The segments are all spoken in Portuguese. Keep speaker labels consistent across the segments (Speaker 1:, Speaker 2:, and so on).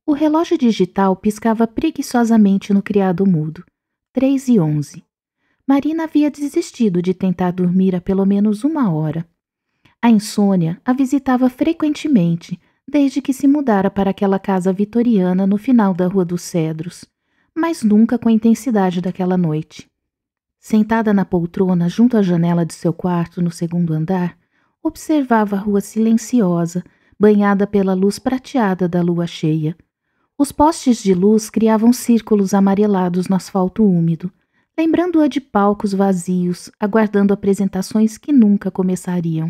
Speaker 1: O relógio digital piscava preguiçosamente no criado mudo. 3h11. Marina havia desistido de tentar dormir há pelo menos 1 hora. A insônia a visitava frequentemente, desde que se mudara para aquela casa vitoriana no final da Rua dos Cedros, mas nunca com a intensidade daquela noite. Sentada na poltrona junto à janela de seu quarto no segundo andar, observava a rua silenciosa, banhada pela luz prateada da lua cheia. Os postes de luz criavam círculos amarelados no asfalto úmido, lembrando-a de palcos vazios, aguardando apresentações que nunca começariam.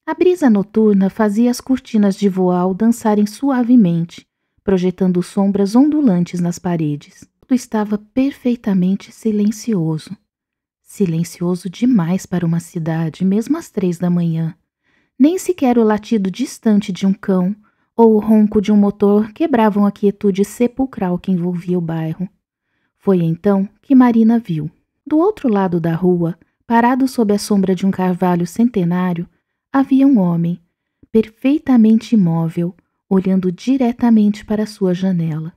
Speaker 1: A brisa noturna fazia as cortinas de voal dançarem suavemente, projetando sombras ondulantes nas paredes. Tudo estava perfeitamente silencioso. Silencioso demais para uma cidade, mesmo às 3 da manhã. Nem sequer o latido distante de um cão ou o ronco de um motor quebravam a quietude sepulcral que envolvia o bairro. Foi então que Marina viu. Do outro lado da rua, parado sob a sombra de um carvalho centenário, havia um homem, perfeitamente imóvel, olhando diretamente para sua janela.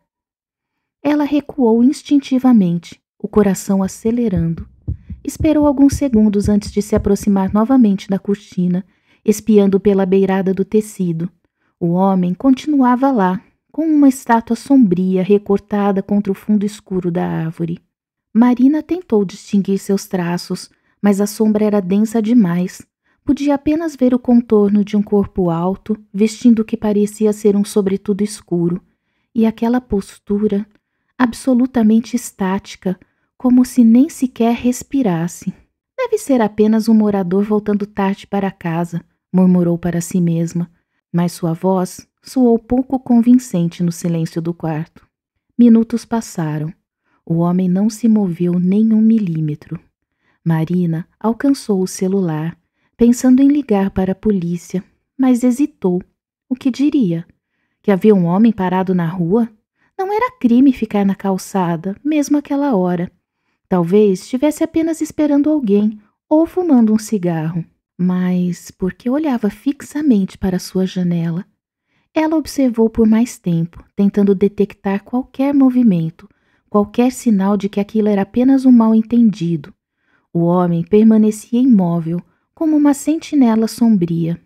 Speaker 1: Ela recuou instintivamente, o coração acelerando. Esperou alguns segundos antes de se aproximar novamente da cortina, espiando pela beirada do tecido. O homem continuava lá, com uma estátua sombria recortada contra o fundo escuro da árvore. Marina tentou distinguir seus traços, mas a sombra era densa demais. Podia apenas ver o contorno de um corpo alto, vestindo o que parecia ser um sobretudo escuro, e aquela postura, absolutamente estática, como se nem sequer respirasse. Deve ser apenas um morador voltando tarde para casa, murmurou para si mesma, mas sua voz soou pouco convincente no silêncio do quarto. Minutos passaram. O homem não se moveu nem 1 milímetro. Marina alcançou o celular, pensando em ligar para a polícia, mas hesitou. O que diria? Que havia um homem parado na rua? Não era crime ficar na calçada, mesmo àquela hora. Talvez estivesse apenas esperando alguém ou fumando um cigarro. Mas por que olhava fixamente para sua janela? Ela observou por mais tempo, tentando detectar qualquer movimento, qualquer sinal de que aquilo era apenas um mal-entendido. O homem permanecia imóvel, como uma sentinela sombria.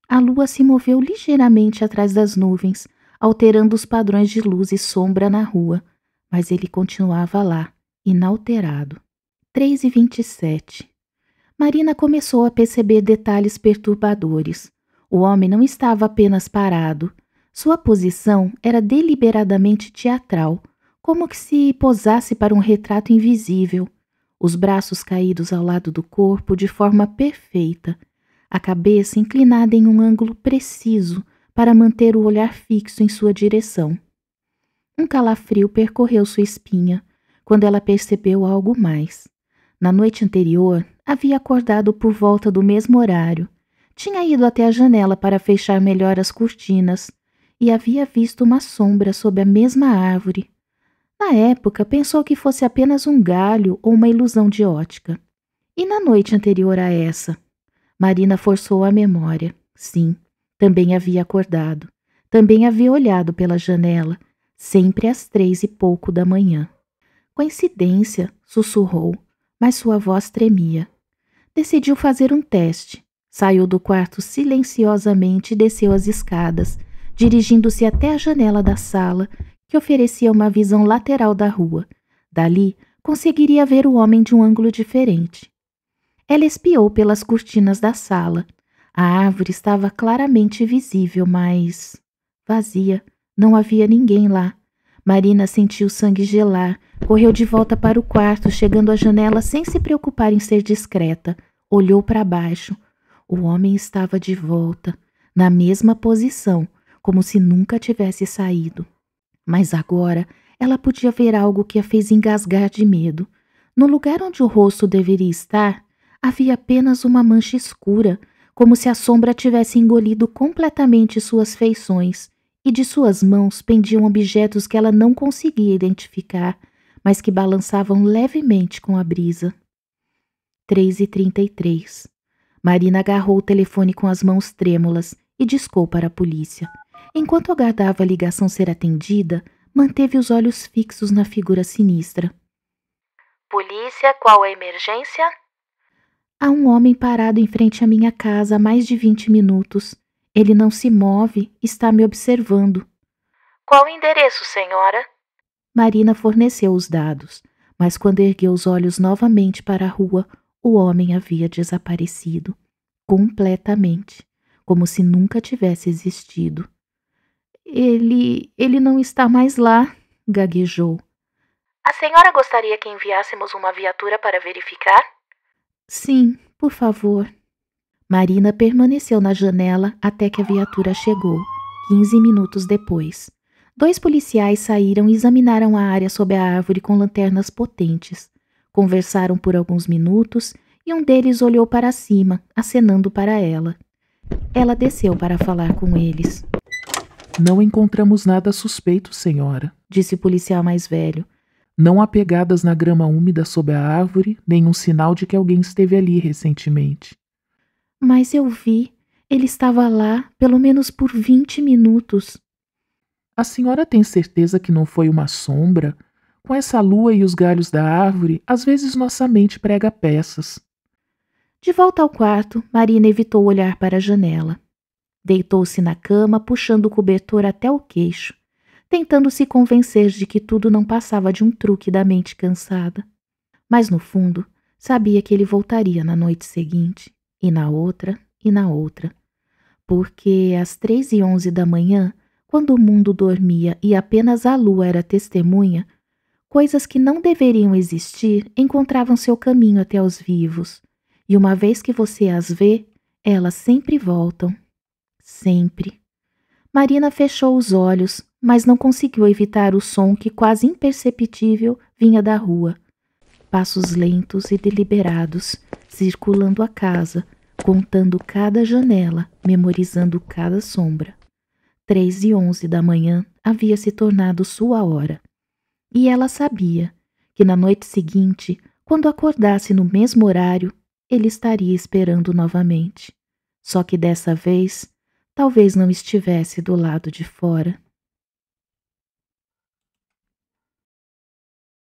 Speaker 1: A lua se moveu ligeiramente atrás das nuvens, alterando os padrões de luz e sombra na rua, mas ele continuava lá, inalterado. 3h27. Marina começou a perceber detalhes perturbadores. O homem não estava apenas parado. Sua posição era deliberadamente teatral, como que se posasse para um retrato invisível. Os braços caídos ao lado do corpo de forma perfeita, a cabeça inclinada em um ângulo preciso para manter o olhar fixo em sua direção. Um calafrio percorreu sua espinha quando ela percebeu algo mais. Na noite anterior, havia acordado por volta do mesmo horário. Tinha ido até a janela para fechar melhor as cortinas e havia visto uma sombra sob a mesma árvore. Na época, pensou que fosse apenas um galho ou uma ilusão de ótica. E na noite anterior a essa? Marina forçou a memória. Sim, também havia acordado. Também havia olhado pela janela, sempre às 3h pouco da manhã. Coincidência, sussurrou, mas sua voz tremia. Decidiu fazer um teste. Saiu do quarto silenciosamente e desceu as escadas, dirigindo-se até a janela da sala, que oferecia uma visão lateral da rua. Dali, conseguiria ver o homem de um ângulo diferente. Ela espiou pelas cortinas da sala. A árvore estava claramente visível, mas vazia. Não havia ninguém lá. Marina sentiu o sangue gelar, correu de volta para o quarto, chegando à janela sem se preocupar em ser discreta. Olhou para baixo. O homem estava de volta, na mesma posição, como se nunca tivesse saído. Mas agora ela podia ver algo que a fez engasgar de medo. No lugar onde o rosto deveria estar, havia apenas uma mancha escura, como se a sombra tivesse engolido completamente suas feições, e de suas mãos pendiam objetos que ela não conseguia identificar, mas que balançavam levemente com a brisa. 3h33. Marina agarrou o telefone com as mãos trêmulas e discou para a polícia. Enquanto aguardava a ligação ser atendida, manteve os olhos fixos na figura sinistra.
Speaker 2: Polícia, qual a emergência?
Speaker 1: Há um homem parado em frente à minha casa há mais de 20 minutos. Ele não se move, está me observando.
Speaker 2: Qual o endereço, senhora?
Speaker 1: Marina forneceu os dados, mas quando ergueu os olhos novamente para a rua, o homem havia desaparecido. Completamente, como se nunca tivesse existido. Ele não está mais lá, gaguejou.
Speaker 2: A senhora gostaria que enviássemos uma viatura para verificar?
Speaker 1: Sim, por favor. Marina permaneceu na janela até que a viatura chegou, 15 minutos depois. 2 policiais saíram e examinaram a área sob a árvore com lanternas potentes. Conversaram por alguns minutos e um deles olhou para cima, acenando para ela. Ela desceu para falar com eles.
Speaker 3: Não encontramos nada suspeito, senhora,
Speaker 1: disse o policial mais velho.
Speaker 3: Não há pegadas na grama úmida sob a árvore, nenhum sinal de que alguém esteve ali recentemente.
Speaker 1: Mas eu vi. Ele estava lá, pelo menos por 20 minutos.
Speaker 3: A senhora tem certeza que não foi uma sombra? Com essa lua e os galhos da árvore, às vezes nossa mente prega peças.
Speaker 1: De volta ao quarto, Marina evitou olhar para a janela. Deitou-se na cama, puxando o cobertor até o queixo, tentando se convencer de que tudo não passava de um truque da mente cansada. Mas, no fundo, sabia que ele voltaria na noite seguinte, e na outra, e na outra. Porque, às 3h11 da manhã, quando o mundo dormia e apenas a lua era testemunha, coisas que não deveriam existir encontravam seu caminho até os vivos. E uma vez que você as vê, elas sempre voltam. Sempre. Marina fechou os olhos, mas não conseguiu evitar o som que, quase imperceptível, vinha da rua. Passos lentos e deliberados, circulando a casa, contando cada janela, memorizando cada sombra. 3h11 da manhã havia se tornado sua hora. E ela sabia que na noite seguinte, quando acordasse no mesmo horário, ele estaria esperando novamente. Só que dessa vez, talvez não estivesse do lado de fora.